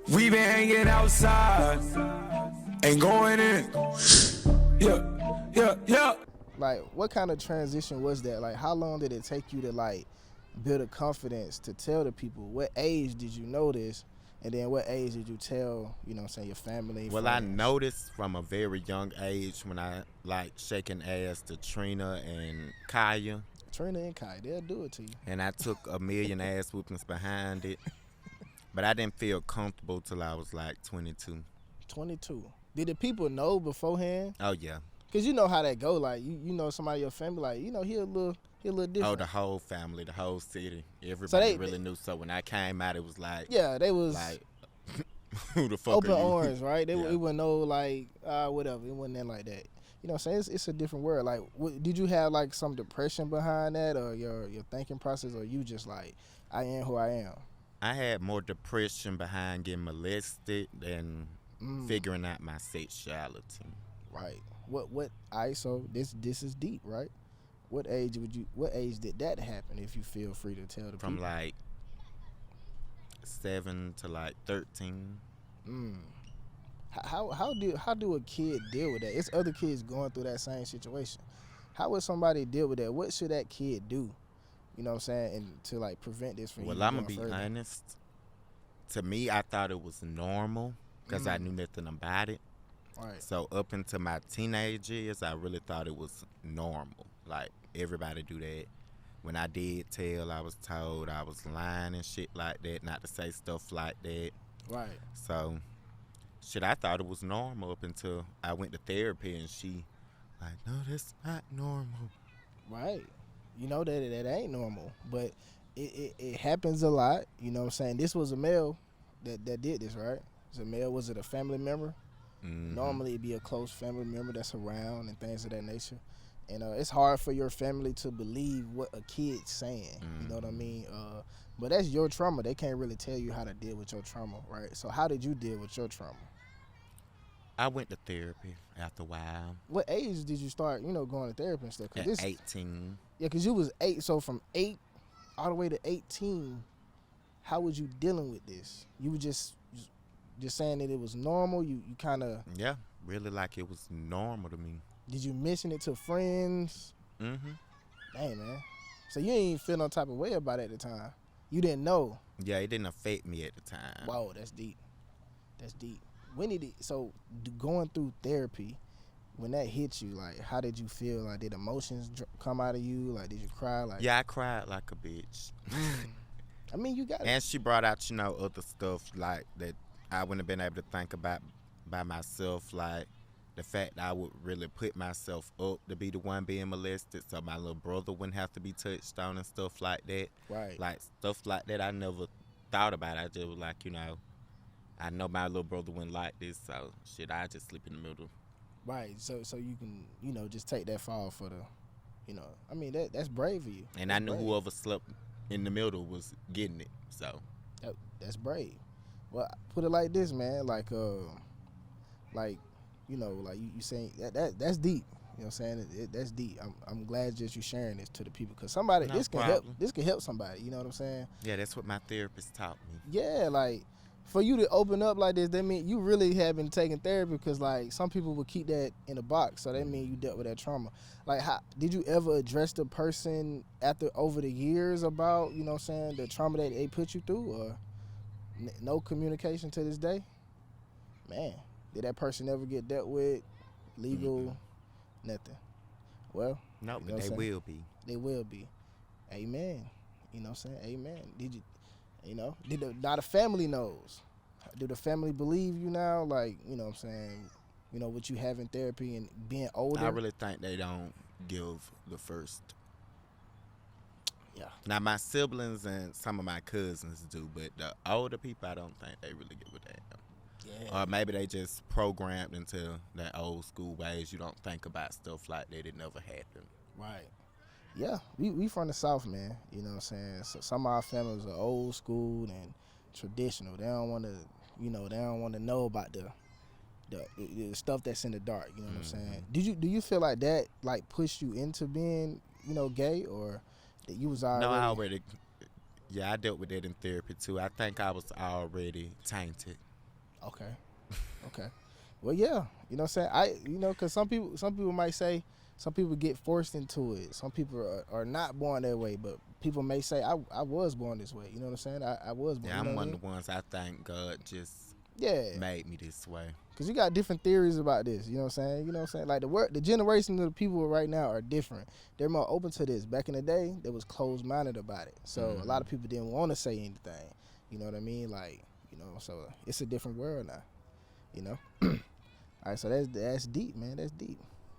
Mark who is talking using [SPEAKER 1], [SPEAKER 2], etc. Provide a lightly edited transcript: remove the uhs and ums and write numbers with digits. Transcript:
[SPEAKER 1] We been hanging outside, ain't going in. Yeah.
[SPEAKER 2] Like, what kind of transition was that? Like, how long did it take you to, like, build a confidence to tell the people? What age did you notice? And then what age did you tell, you know what I'm saying, your family?
[SPEAKER 3] Well,
[SPEAKER 2] friends?
[SPEAKER 3] I noticed from a very young age when I like shaking ass to Trina and Kaya.
[SPEAKER 2] Trina and Kai, they'll do it to you.
[SPEAKER 3] And I took a million ass whoopings behind it. But I didn't feel comfortable till I was like 22.
[SPEAKER 2] 22. Did the people know beforehand?
[SPEAKER 3] Oh, yeah.
[SPEAKER 2] Because you know how that go. Like, you know somebody in your family, like, you know, he a little different.
[SPEAKER 3] Oh, the whole family, the whole city. Everybody really knew. So when I came out, it was like...
[SPEAKER 2] Yeah, they was...
[SPEAKER 3] Like, who the fuck
[SPEAKER 2] open
[SPEAKER 3] are you?
[SPEAKER 2] arms, right?
[SPEAKER 3] Yeah.
[SPEAKER 2] It wasn't no, like, whatever. It wasn't that like that. You know what I'm saying? It's a different world. Like, did you have, like, some depression behind that, or your thinking process, or you just like, I am who I am?
[SPEAKER 3] I had more depression behind getting molested than figuring out my sexuality.
[SPEAKER 2] Right. So this is deep, right? What age did that happen, if you feel free to tell the people?
[SPEAKER 3] From like 7 to like 13.
[SPEAKER 2] How do a kid deal with that? It's other kids going through that same situation. How would somebody deal with that? What should that kid do? You know what I'm saying? And to like prevent this from
[SPEAKER 3] Well,
[SPEAKER 2] you
[SPEAKER 3] I'm
[SPEAKER 2] going
[SPEAKER 3] going to be
[SPEAKER 2] further.
[SPEAKER 3] honest. To me, I thought it was normal because I knew nothing about it.
[SPEAKER 2] Right.
[SPEAKER 3] So up until my teenage years, I really thought it was normal. Like, everybody do that. When I did tell, I was told I was lying and shit like that, not to say stuff like that.
[SPEAKER 2] Right.
[SPEAKER 3] So, I thought it was normal up until I went to therapy and she like, no, that's not normal.
[SPEAKER 2] Right. You know that ain't normal, but it happens a lot. You know what I'm saying? This was a male that did this, right? Was a male? Was it a family member?
[SPEAKER 3] Mm-hmm.
[SPEAKER 2] Normally it'd be a close family member that's around and things of that nature. And it's hard for your family to believe what a kid's saying. You know what I mean? But that's your trauma. They can't really tell you how to deal with your trauma, right? So how did you deal with your trauma?
[SPEAKER 3] I went to therapy after a while.
[SPEAKER 2] What age did you start, going to therapy and stuff?
[SPEAKER 3] At 18.
[SPEAKER 2] Yeah, because you was 8. So from 8 all the way to 18, how was you dealing with this? You were just saying that it was normal? You kind of...
[SPEAKER 3] Yeah, really like it was normal to me.
[SPEAKER 2] Did you mention it to friends?
[SPEAKER 3] Mm-hmm.
[SPEAKER 2] Dang, man. So you ain't even feel no type of way about it at the time. You didn't know.
[SPEAKER 3] Yeah, it didn't affect me at the time.
[SPEAKER 2] Whoa, that's deep. That's deep. When did it... So going through therapy, when that hit you, like, how did you feel? Like, did emotions come out of you? Like, did you cry? Like,
[SPEAKER 3] yeah, I cried like a bitch.
[SPEAKER 2] I mean, you got it.
[SPEAKER 3] And she brought out, other stuff like that I wouldn't have been able to think about by myself, like the fact that I would really put myself up to be the one being molested so my little brother wouldn't have to be touched on and stuff like that.
[SPEAKER 2] Right.
[SPEAKER 3] Like, stuff like that I never thought about. I just was like, I know my little brother wouldn't like this, so I just sleep in the middle.
[SPEAKER 2] Right. So you can, just take that fall for the, I mean, that's brave of you.
[SPEAKER 3] And
[SPEAKER 2] that's
[SPEAKER 3] I knew
[SPEAKER 2] brave.
[SPEAKER 3] whoever slept in the middle was getting it, so.
[SPEAKER 2] That's brave. Well, put it like this, man. Like you saying that's deep. You know what I'm saying? That's deep. I'm glad just you sharing this to the people, because somebody this can help somebody. You know what I'm saying?
[SPEAKER 3] Yeah, that's what my therapist taught me.
[SPEAKER 2] Yeah, like for you to open up like this, that mean you really have been taking therapy, because like some people would keep that in a box, so that mean you dealt with that trauma. Like, how did you ever address the person over the years about, you know what I'm saying, the trauma that they put you through, or no communication to this day? Man, did that person ever get dealt with? Legal? Nothing. Well,
[SPEAKER 3] no,
[SPEAKER 2] but
[SPEAKER 3] they will be.
[SPEAKER 2] They will be. Amen. You know what I'm saying? Amen. Did you, now the family knows. Do the family believe you now? Like, you know what I'm saying? What you have in therapy and being older?
[SPEAKER 3] I really think they don't give the first.
[SPEAKER 2] Yeah.
[SPEAKER 3] Now, my siblings and some of my cousins do, but the older people, I don't think they really give a damn.
[SPEAKER 2] Yeah.
[SPEAKER 3] Or maybe they just programmed into that old school ways. You don't think about stuff like that. It never happened.
[SPEAKER 2] Right. Yeah. We from the South, man. You know what I'm saying? So some of our families are old school and traditional. They don't want to, they don't want to know about the stuff that's in the dark. You know what I'm saying? Do you feel like that like pushed you into being, gay, or that you was already?
[SPEAKER 3] No, I dealt with that in therapy too. I think I was already tainted.
[SPEAKER 2] Okay. Okay. Well, yeah. You know what I'm saying? Because some people might say some people get forced into it. Some people are not born that way, but people may say I was born this way. You know what I'm saying? I was born.
[SPEAKER 3] Yeah,
[SPEAKER 2] You know
[SPEAKER 3] I'm
[SPEAKER 2] what I
[SPEAKER 3] one
[SPEAKER 2] mean?
[SPEAKER 3] of the ones I think God just
[SPEAKER 2] Yeah.
[SPEAKER 3] made me this way.
[SPEAKER 2] Cause you got different theories about this, you know what I'm saying? You know what I'm saying? Like the generation of the people right now are different. They're more open to this. Back in the day, they was closed minded about it. So a lot of people didn't want to say anything. You know what I mean? Like, so it's a different world now. You know? All right, so that's deep, man. That's deep.